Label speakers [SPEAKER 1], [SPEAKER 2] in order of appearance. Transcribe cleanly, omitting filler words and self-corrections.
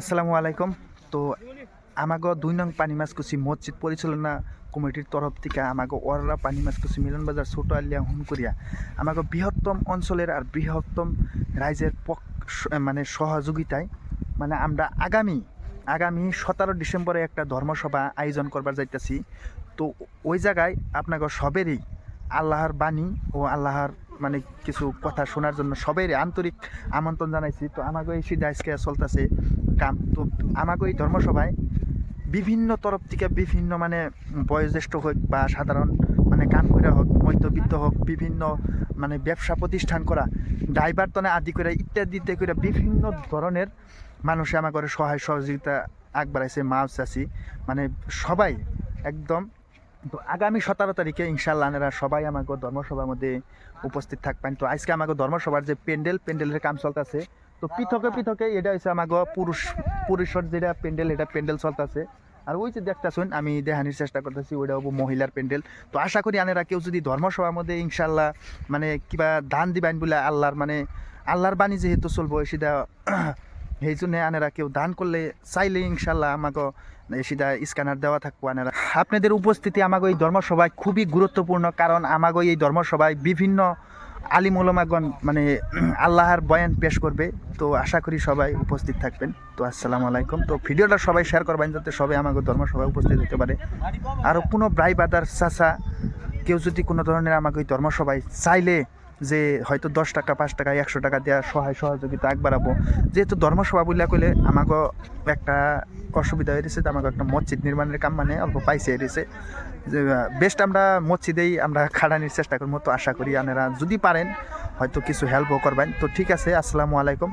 [SPEAKER 1] আসসালামু আলাইকুম। তো আমাগো ২ নং পানি মাছকুচি মসজিদ পরিচালনা কমিটির তরফ থেকে আমাগো ওয়াররা পানি মাছকুচি মিলন বাজার ছোট আলিয়া হুনকুরিয়া আমাগো বৃহত্তম অঞ্চলের আর বৃহত্তম রাইজের মানে সহযোগিতায় মানে আমরা আগামী 17 ডিসেম্বরে একটা ধর্মসভা আয়োজন করবার যাইতেছি। তো ওই জায়গায় আপনাকে সবেরই আল্লাহর বাণী ও আল্লাহর মানে কিছু কথা শোনার জন্য সবাই আন্তরিক আমন্ত্রণ জানাইছি। তো আমাকে এই সিদ্ধা আজকে চলতেছে কাম। তো আমাকে এই ধর্মসভায় বিভিন্ন তরফ থেকে বিভিন্ন মানে বয়োজ্যেষ্ঠ হোক বা সাধারণ মানে কাম করে হোক, মধ্যবিত্ত হোক, বিভিন্ন মানে ব্যবসা প্রতিষ্ঠান করা, ড্রাইভার তনে আদি করে ইত্যাদিতে করে বিভিন্ন ধরনের মানুষে আমার করে সহায় সহযোগিতা আগ বাড়াইছে। মাছ চাষি মানে সবাই একদম। তো আগামী 17 তারিখে ইনশাল্লাহ আনারা সবাই আমাকে ধর্মসভার মধ্যে উপস্থিত থাকবেন। তো আজকে আমাকে ধর্মসভার যে প্যান্ডেলের কাম চলতেছে। তো পৃথকে এটা হচ্ছে আমাকে পুরুষের যেটা প্যান্ডেল চলতেছে। আর ওই যে দেখতেছেন আমি দেখানোর চেষ্টা করতেছি ওইটা হবো মহিলার প্যান্ডেল। তো আশা করি আনারা কেউ যদি ধর্মসভার মধ্যে ইনশাল্লাহ মানে কিবা দান দিবেন বলে আল্লাহর বাণী যেহেতু চলবো সেটা সেই জন্য আনারা কেউ দান করলে চাইলে ইনশাল্লাহ আমাকে সেটা স্ক্যানার দেওয়া থাকবো। আনারা আপনাদের উপস্থিতি আমাকে এই ধর্মসভায় খুবই গুরুত্বপূর্ণ, কারণ আমাকে এই ধর্মসভায় বিভিন্ন আলিম ওলামাগণ মানে আল্লাহর বয়ান পেশ করবে। তো আশা করি সবাই উপস্থিত থাকবেন। তো আসসালামু আলাইকুম। তো ভিডিওটা সবাই শেয়ার করবেন যাতে সবাই আমাকে ধর্মসভায় উপস্থিত হতে পারে। আরও কোনো ভাই বাদার চাচা কেউ যদি কোনো ধরনের আমাকে ওই ধর্মসভায় চাইলে যে হয়তো 10 টাকা 5 টাকা 100 টাকা দেওয়া সহায় সহযোগিতা আগ বাড়াবো। যেহেতু ধর্মসভা বললে কইলে আমাকে একটা অসুবিধা হয়েছে, আমাকে একটা মসজিদ নির্মাণের কাম মানে অল্প পাইছে এসেছে যে বেস্ট আমরা মসজিদেই আমরা খাটানির চেষ্টা করবো। তো আশা করি আপনারা যদি পারেন হয়তো কিছু হেল্পও করবেন। তো ঠিক আছে, আসসালামু আলাইকুম।